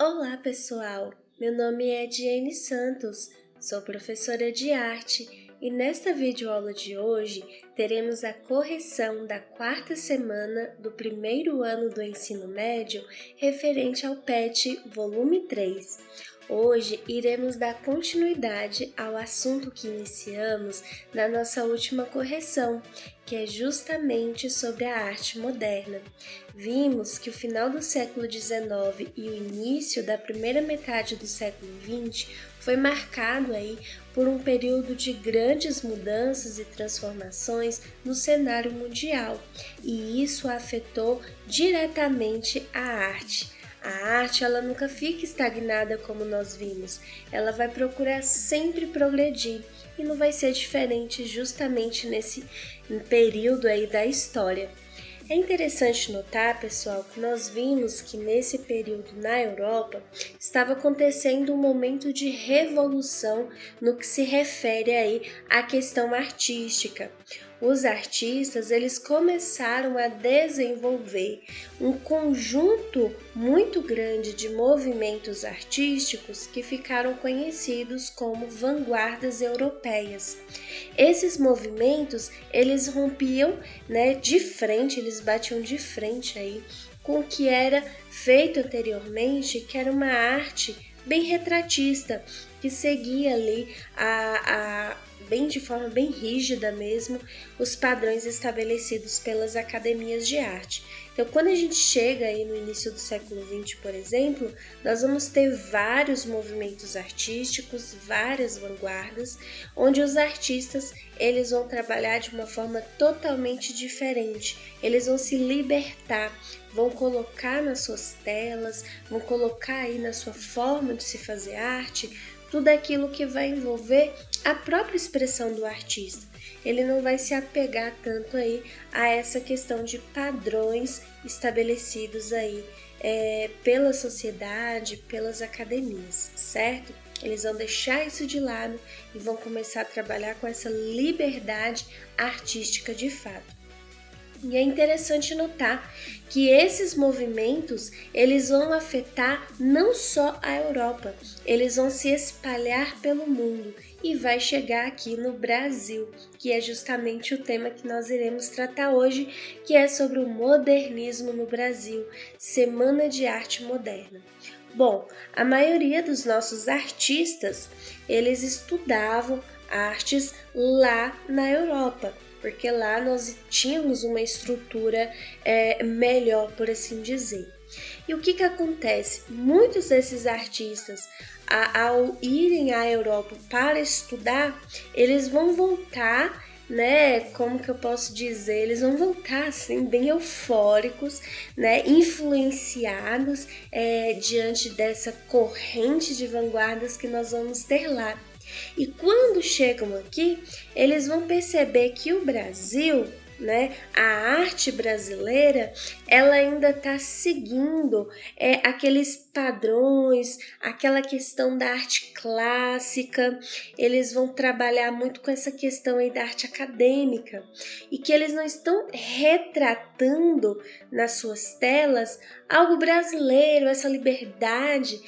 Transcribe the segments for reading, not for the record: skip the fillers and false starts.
Olá, pessoal! Meu nome é Ediene Santos, sou professora de arte e nesta videoaula de hoje teremos a correção da quarta semana do primeiro ano do ensino médio referente ao PET volume 3. Hoje iremos dar continuidade ao assunto que iniciamos na nossa última correção, que é justamente sobre a arte moderna. Vimos que o final do século XIX e o início da primeira metade do século XX foi marcado aí por um período de grandes mudanças e transformações no cenário mundial, e isso afetou diretamente a arte. A arte, ela nunca fica estagnada como nós vimos, ela vai procurar sempre progredir e não vai ser diferente justamente nesse período aí da história. É interessante notar, pessoal, que nós vimos que nesse período na Europa estava acontecendo um momento de revolução no que se refere aí à questão artística. Os artistas, eles começaram a desenvolver um conjunto muito grande de movimentos artísticos que ficaram conhecidos como vanguardas europeias. Esses movimentos, eles rompiam, de frente, eles batiam de frente aí com o que era feito anteriormente, que era uma arte bem retratista, que seguia ali de forma bem rígida mesmo, os padrões estabelecidos pelas academias de arte. Então, quando a gente chega aí no início do século XX, por exemplo, nós vamos ter vários movimentos artísticos, várias vanguardas, onde os artistas eles vão trabalhar de uma forma totalmente diferente. Eles vão se libertar, vão colocar nas suas telas, vão colocar aí na sua forma de se fazer arte, tudo aquilo que vai envolver a própria expressão do artista. Ele não vai se apegar tanto aí a essa questão de padrões estabelecidos aí pela sociedade, pelas academias, certo? Eles vão deixar isso de lado e vão começar a trabalhar com essa liberdade artística de fato. E é interessante notar que esses movimentos, eles vão afetar não só a Europa, eles vão se espalhar pelo mundo e vai chegar aqui no Brasil, que é justamente o tema que nós iremos tratar hoje, que é sobre o modernismo no Brasil, Semana de Arte Moderna. Bom, a maioria dos nossos artistas, eles estudavam artes lá na Europa, porque lá nós tínhamos uma estrutura melhor, por assim dizer. E o que acontece? Muitos desses artistas, ao irem à Europa para estudar, eles vão voltar, como que eu posso dizer? Eles vão voltar assim, bem eufóricos, influenciados diante dessa corrente de vanguardas que nós vamos ter lá. E quando chegam aqui, eles vão perceber que o Brasil, a arte brasileira, ela ainda está seguindo aqueles padrões, aquela questão da arte clássica. Eles vão trabalhar muito com essa questão aí da arte acadêmica e que eles não estão retratando nas suas telas algo brasileiro, essa liberdade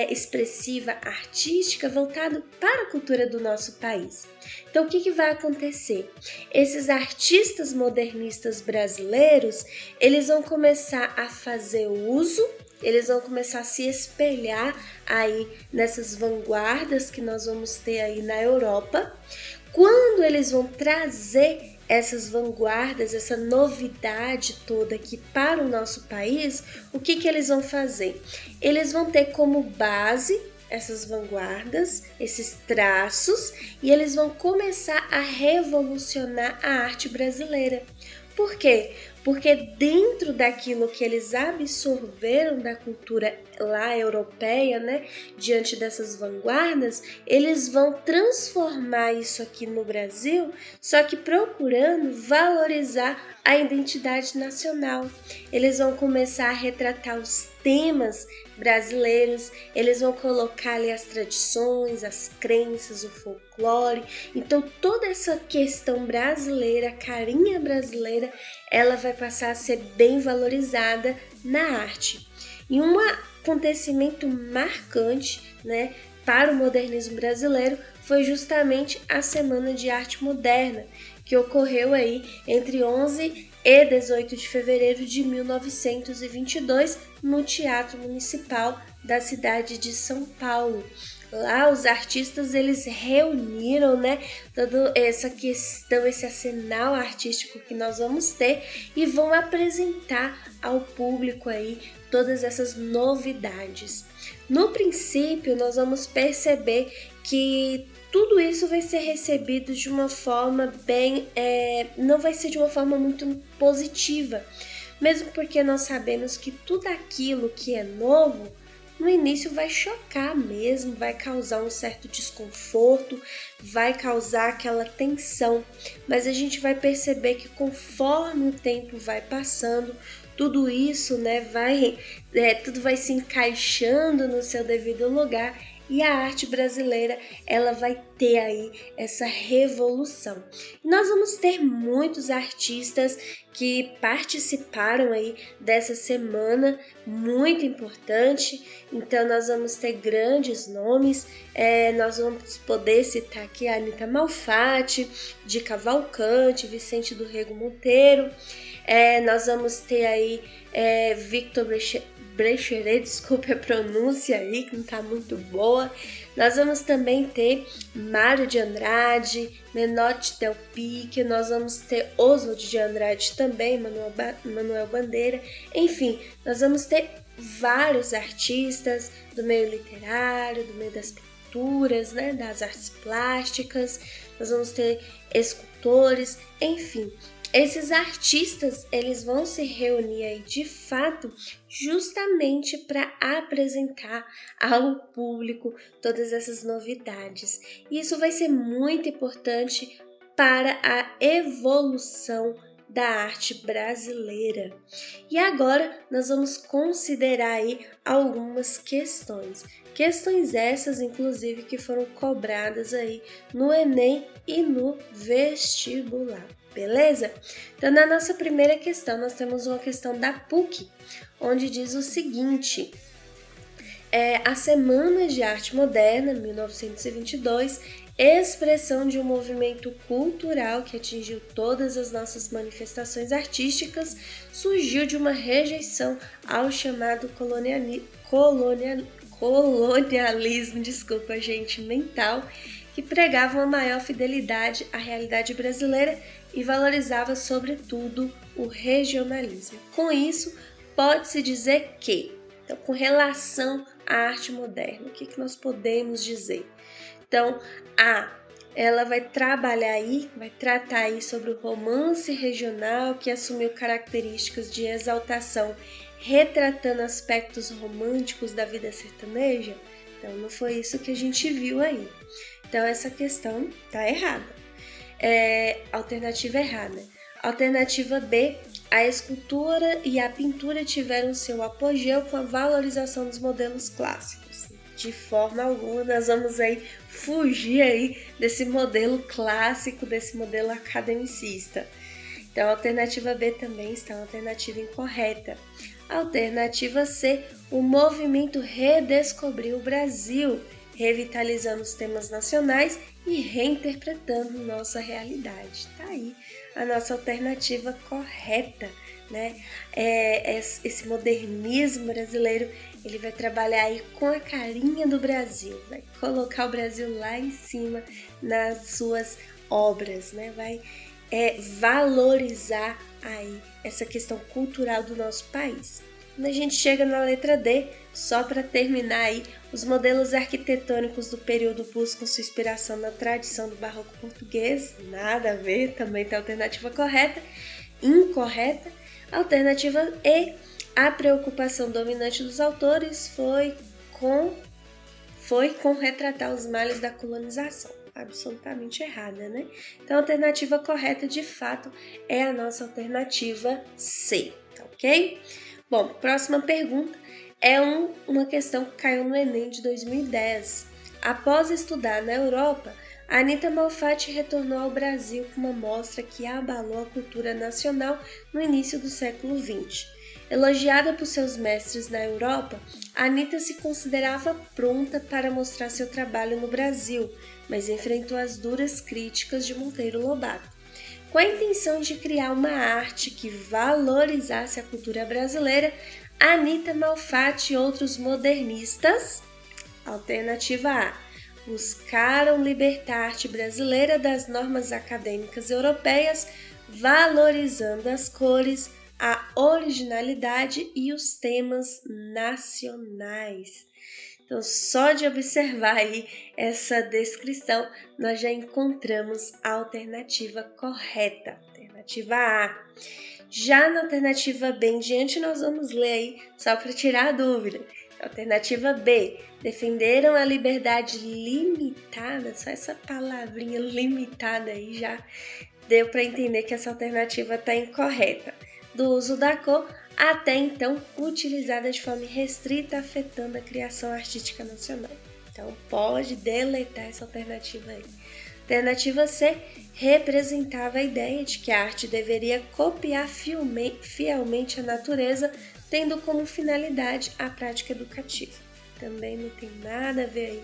expressiva artística voltado para a cultura do nosso país. Então, o que vai acontecer? Esses artistas modernistas brasileiros, eles vão começar a fazer uso, eles vão começar a se espelhar aí nessas vanguardas que nós vamos ter aí na Europa. Quando eles vão trazer essas vanguardas, essa novidade toda aqui para o nosso país, o que eles vão fazer? Eles vão ter como base essas vanguardas, esses traços, e eles vão começar a revolucionar a arte brasileira. Por quê? Porque dentro daquilo que eles absorveram da cultura lá europeia, diante dessas vanguardas, eles vão transformar isso aqui no Brasil, só que procurando valorizar a identidade nacional. Eles vão começar a retratar os temas brasileiros, eles vão colocar ali as tradições, as crenças, o folclore. Então toda essa questão brasileira, a carinha brasileira, ela vai passar a ser bem valorizada na arte. E uma acontecimento marcante, né, para o modernismo brasileiro foi justamente a Semana de Arte Moderna, que ocorreu aí entre 11 e 18 de fevereiro de 1922 no Teatro Municipal da cidade de São Paulo. Lá os artistas eles reuniram, né, toda essa questão, esse arsenal artístico que nós vamos ter e vão apresentar ao público aí todas essas novidades. No princípio, nós vamos perceber que tudo isso vai ser recebido de uma forma não vai ser de uma forma muito positiva, mesmo porque nós sabemos que tudo aquilo que é novo, no início vai chocar mesmo, vai causar um certo desconforto, vai causar aquela tensão, mas a gente vai perceber que conforme o tempo vai passando, tudo isso, né, tudo vai se encaixando no seu devido lugar e a arte brasileira ela vai ter aí essa revolução. E nós vamos ter muitos artistas que participaram aí dessa semana muito importante, então nós vamos ter grandes nomes, nós vamos poder citar aqui a Anita Malfatti, Di Cavalcante, Vicente do Rego Monteiro, nós vamos ter aí Victor Brecheret, desculpe a pronúncia aí, que não está muito boa. Nós vamos também ter Mário de Andrade, Menotti Del Pique, nós vamos ter Oswald de Andrade também, Manuel Bandeira. Enfim, nós vamos ter vários artistas do meio literário, do meio das pinturas, né, das artes plásticas. Nós vamos ter escultores, enfim. Esses artistas, eles vão se reunir aí de fato justamente para apresentar ao público todas essas novidades. E isso vai ser muito importante para a evolução da arte brasileira. E agora nós vamos considerar aí algumas questões. Questões essas, inclusive, que foram cobradas aí no Enem e no vestibular. Beleza? Então, na nossa primeira questão, nós temos uma questão da PUC, onde diz o seguinte: a Semana de Arte Moderna, 1922, expressão de um movimento cultural que atingiu todas as nossas manifestações artísticas, surgiu de uma rejeição ao chamado colonialismo, mental, que pregava uma maior fidelidade à realidade brasileira e valorizava, sobretudo, o regionalismo. Com isso, pode-se dizer que, então, com relação à arte moderna, o que nós podemos dizer? Então, ela vai tratar aí sobre o romance regional que assumiu características de exaltação, retratando aspectos românticos da vida sertaneja. Então, não foi isso que a gente viu aí. Então, essa questão está errada. Alternativa errada. Alternativa B, a escultura e a pintura tiveram seu apogeu com a valorização dos modelos clássicos. De forma alguma, nós vamos aí fugir aí desse modelo clássico, desse modelo academicista. Então, a alternativa B também está uma alternativa incorreta. Alternativa C, o movimento redescobriu o Brasil, revitalizando os temas nacionais e reinterpretando nossa realidade. Tá aí a nossa alternativa correta, né? Esse modernismo brasileiro, ele vai trabalhar aí com a carinha do Brasil, vai colocar o Brasil lá em cima nas suas obras, né? Vai valorizar aí essa questão cultural do nosso país. Quando a gente chega na letra D, só para terminar aí, os modelos arquitetônicos do período buscam sua inspiração na tradição do barroco português, nada a ver, também tem a alternativa correta, incorreta. Alternativa E, a preocupação dominante dos autores foi com retratar os males da colonização. Absolutamente errada, né? Então a alternativa correta, de fato, é a nossa alternativa C, tá ok? Bom, próxima pergunta é uma questão que caiu no Enem de 2010. Após estudar na Europa, Anita Malfatti retornou ao Brasil com uma mostra que abalou a cultura nacional no início do século XX. Elogiada por seus mestres na Europa, Anitta se considerava pronta para mostrar seu trabalho no Brasil, mas enfrentou as duras críticas de Monteiro Lobato. Com a intenção de criar uma arte que valorizasse a cultura brasileira, Anitta Malfatti e outros modernistas, alternativa A, buscaram libertar a arte brasileira das normas acadêmicas europeias, valorizando as cores, a originalidade e os temas nacionais. Então, só de observar aí essa descrição, nós já encontramos a alternativa correta, alternativa A. Já na alternativa B em diante, nós vamos ler aí, só para tirar a dúvida. Alternativa B, defenderam a liberdade limitada, só essa palavrinha limitada aí já deu para entender que essa alternativa está incorreta. Do uso da cor, até então utilizada de forma restrita, afetando a criação artística nacional. Então pode deletar essa alternativa aí. Alternativa C representava a ideia de que a arte deveria copiar fielmente a natureza, tendo como finalidade a prática educativa. Também não tem nada a ver aí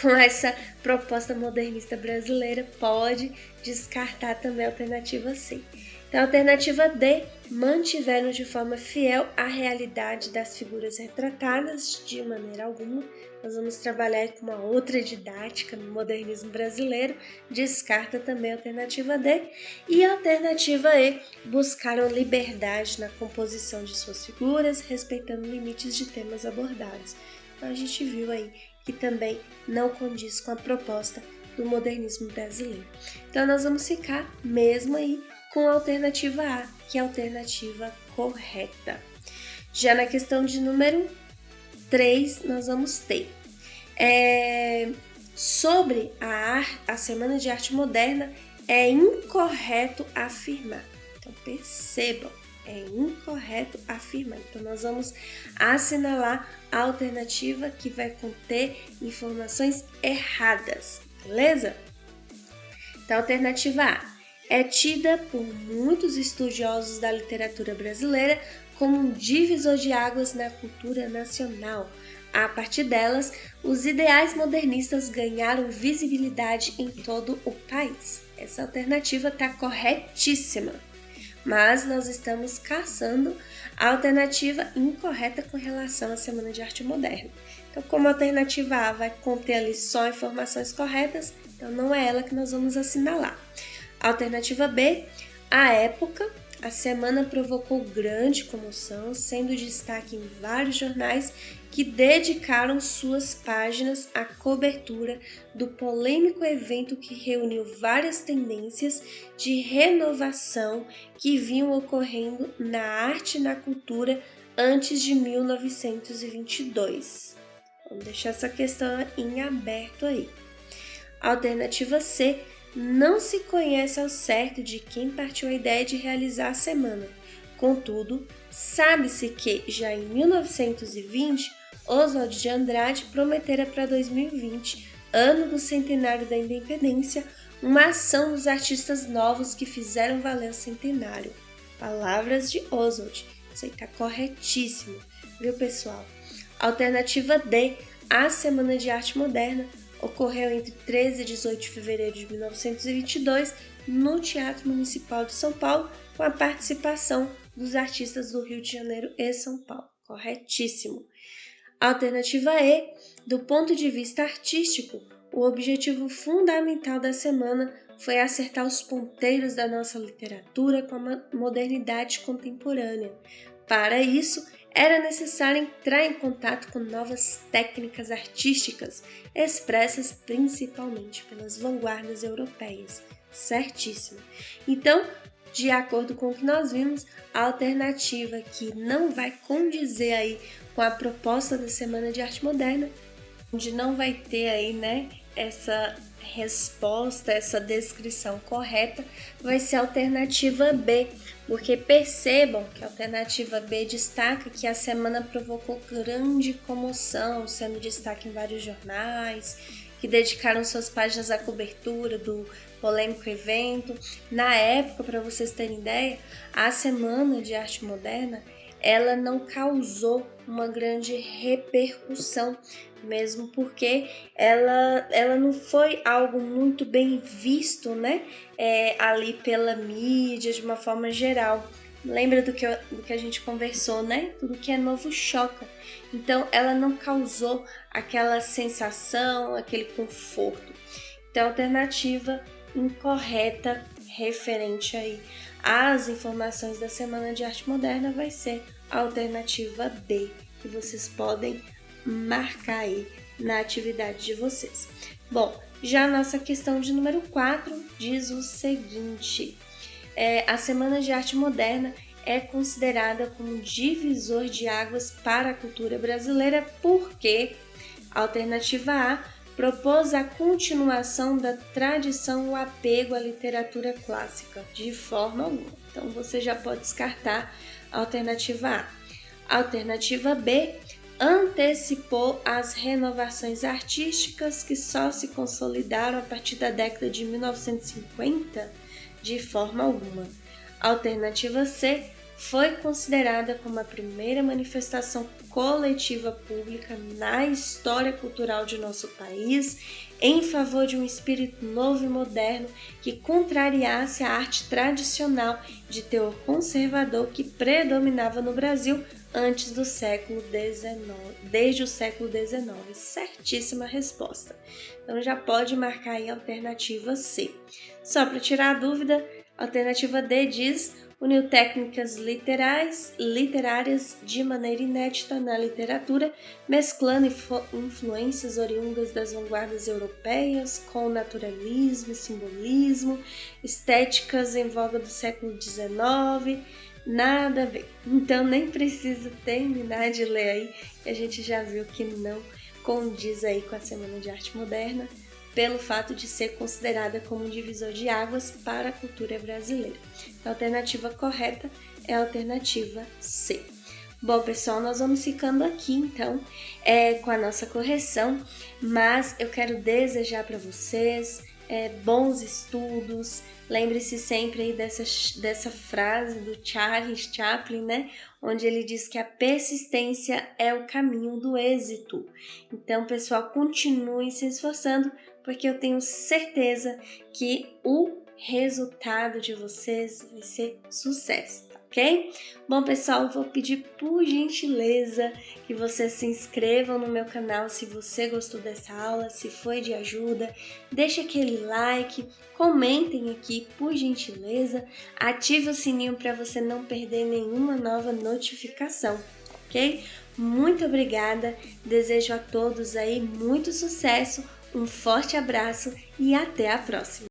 com essa proposta modernista brasileira, pode descartar também a alternativa C. Então, a alternativa D, mantiveram de forma fiel a realidade das figuras retratadas, de maneira alguma. Nós vamos trabalhar com uma outra didática no modernismo brasileiro, descarta também a alternativa D. E a alternativa E, buscaram liberdade na composição de suas figuras, respeitando limites de temas abordados. Então, a gente viu aí que também não condiz com a proposta do modernismo brasileiro. Então, nós vamos ficar mesmo aí com a alternativa A, que é a alternativa correta. Já na questão de número 3, nós vamos ter sobre a Semana de Arte Moderna, é incorreto afirmar. Então, percebam, é incorreto afirmar. Então, nós vamos assinalar a alternativa que vai conter informações erradas, beleza? Então, alternativa A é tida por muitos estudiosos da literatura brasileira como um divisor de águas na cultura nacional. A partir delas, os ideais modernistas ganharam visibilidade em todo o país. Essa alternativa está corretíssima, mas nós estamos caçando a alternativa incorreta com relação à Semana de Arte Moderna. Então, como a alternativa A vai conter ali só informações corretas, então não é ela que nós vamos assinalar. Alternativa B, à época, a semana provocou grande comoção, sendo destaque em vários jornais que dedicaram suas páginas à cobertura do polêmico evento que reuniu várias tendências de renovação que vinham ocorrendo na arte e na cultura antes de 1922. Vamos deixar essa questão em aberto aí. Alternativa C, não se conhece ao certo de quem partiu a ideia de realizar a semana. Contudo, sabe-se que, já em 1920, Oswald de Andrade prometera para 2020, ano do centenário da independência, uma ação dos artistas novos que fizeram valer o centenário. Palavras de Oswald. Isso aí está corretíssimo, viu, pessoal? Alternativa D, a Semana de Arte Moderna, ocorreu entre 13 e 18 de fevereiro de 1922 no Teatro Municipal de São Paulo, com a participação dos artistas do Rio de Janeiro e São Paulo. Corretíssimo. Alternativa E, do ponto de vista artístico, o objetivo fundamental da semana foi acertar os ponteiros da nossa literatura com a modernidade contemporânea. Para isso, era necessário entrar em contato com novas técnicas artísticas, expressas principalmente pelas vanguardas europeias. Certíssimo. Então, de acordo com o que nós vimos, a alternativa que não vai condizer aí com a proposta da Semana de Arte Moderna, onde não vai ter aí, né, essa resposta, essa descrição correta, vai ser a alternativa B, porque percebam que a alternativa B destaca que a semana provocou grande comoção, sendo destaque em vários jornais, que dedicaram suas páginas à cobertura do polêmico evento. Na época, para vocês terem ideia, a Semana de Arte Moderna, ela não causou uma grande repercussão, mesmo porque ela não foi algo muito bem visto, né? Ali pela mídia, de uma forma geral. Lembra do que a gente conversou, né? Tudo que é novo choca. Então, ela não causou aquela sensação, aquele conforto. Então, a alternativa incorreta referente aí às informações da Semana de Arte Moderna vai ser a alternativa B, que vocês podem marcar aí na atividade de vocês. Bom, já a nossa questão de número 4 diz o seguinte: a Semana de Arte Moderna é considerada como um divisor de águas para a cultura brasileira porque a alternativa A propôs a continuação da tradição, o apego à literatura clássica, de forma alguma. Então, você já pode descartar a alternativa A. A alternativa B antecipou as renovações artísticas que só se consolidaram a partir da década de 1950, de forma alguma. A alternativa C foi considerada como a primeira manifestação coletiva pública na história cultural de nosso país em favor de um espírito novo e moderno que contrariasse a arte tradicional de teor conservador que predominava no Brasil antes do século XIX, desde o século XIX. Certíssima resposta. Então já pode marcar aí a alternativa C. Só para tirar a dúvida, a alternativa D diz: uniu técnicas literárias de maneira inédita na literatura, mesclando influências oriundas das vanguardas europeias com o naturalismo e simbolismo, estéticas em voga do século XIX, nada a ver. Então nem preciso terminar de ler aí, que a gente já viu que não condiz aí com a Semana de Arte Moderna, pelo fato de ser considerada como um divisor de águas para a cultura brasileira. A alternativa correta é a alternativa C. Bom, pessoal, nós vamos ficando aqui, então, com a nossa correção, mas eu quero desejar para vocês bons estudos. Lembre-se sempre aí dessa frase do Charles Chaplin, né? Onde ele diz que a persistência é o caminho do êxito. Então, pessoal, continuem se esforçando, porque eu tenho certeza que o resultado de vocês vai ser sucesso, tá ok? Bom, pessoal, eu vou pedir por gentileza que vocês se inscrevam no meu canal se você gostou dessa aula, se foi de ajuda, deixe aquele like, comentem aqui por gentileza, ative o sininho para você não perder nenhuma nova notificação, ok? Muito obrigada, desejo a todos aí muito sucesso, um forte abraço e até a próxima!